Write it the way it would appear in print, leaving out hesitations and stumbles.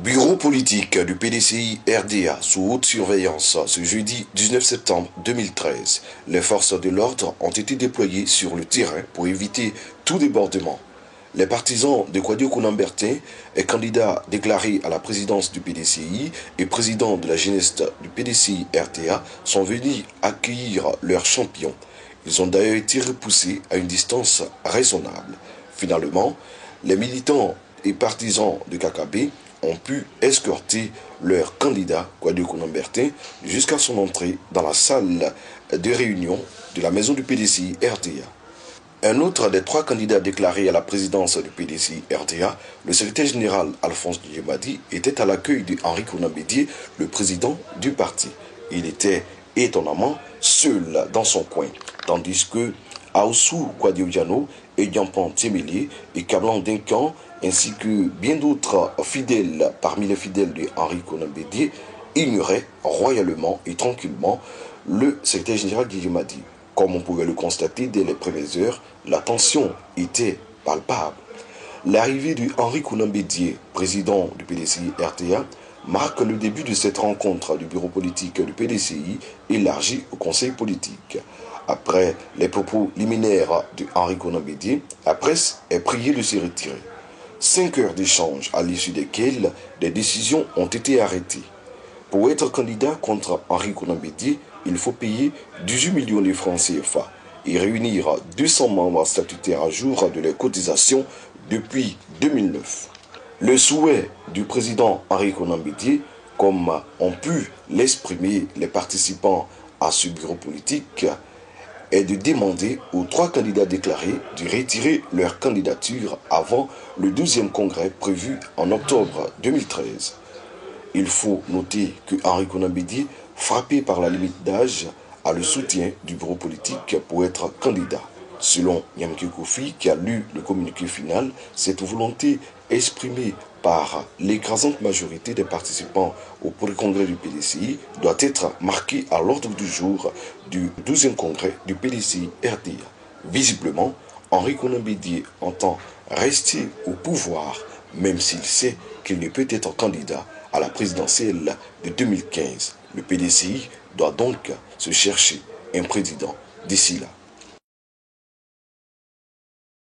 Bureau politique du PDCI RDA sous haute surveillance ce jeudi 19 septembre 2013. Les forces de l'ordre ont été déployées sur le terrain pour éviter tout débordement. Les partisans de Kouadio Kounambertin, candidat déclaré à la présidence du PDCI et président de la jeunesse du PDCI RDA, sont venus accueillir leur champion. Ils ont d'ailleurs été repoussés à une distance raisonnable. Finalement, les militants et partisans de KKB ont pu escorter leur candidat, Kouadio Kounambertin, jusqu'à son entrée dans la salle de réunion de la maison du PDCI RDA. Un autre des trois candidats déclarés à la présidence du PDCI RDA, le secrétaire général Alphonse Djemadi, était à l'accueil de Henri Kounambédié, le président du parti. Il était étonnamment seul dans son coin, tandis que Aoussou Kouadio Diano et Yampan Temele et Kablan Dinkan, ainsi que bien d'autres fidèles parmi les fidèles de Henri Kounambédié, ignoraient royalement et tranquillement le secrétaire général Djemadi. Comme on pouvait le constater dès les premières heures, la tension était palpable. L'arrivée de Henri Kounambédié, président du PDCI RDA, marque le début de cette rencontre du bureau politique du PDCI élargi au conseil politique. Après les propos liminaires de Henri Kounambédié, la presse est priée de se retirer. 5 heures d'échange à l'issue desquelles des décisions ont été arrêtées. Pour être candidat contre Henri Kounambédié, il faut payer 18 millions de francs CFA et réunir 200 membres statutaires à jour de leurs cotisations depuis 2009. Le souhait du président Henri Kounambédié, comme ont pu l'exprimer les participants à ce bureau politique, est de demander aux 3 candidats déclarés de retirer leur candidature avant le 12e congrès prévu en octobre 2013. Il faut noter que Henri Kounambédié, frappé par la limite d'âge, a le soutien du bureau politique pour être candidat. Selon Yamke Kofi, qui a lu le communiqué final, cette volonté exprimée par l'écrasante majorité des participants au congrès du PDCI doit être marquée à l'ordre du jour du 12e congrès du PDCI RDA. Visiblement, Henri Kounambédié entend rester au pouvoir, même s'il sait qu'il ne peut être candidat à la présidentielle de 2015. Le PDCI doit donc se chercher un président d'ici là.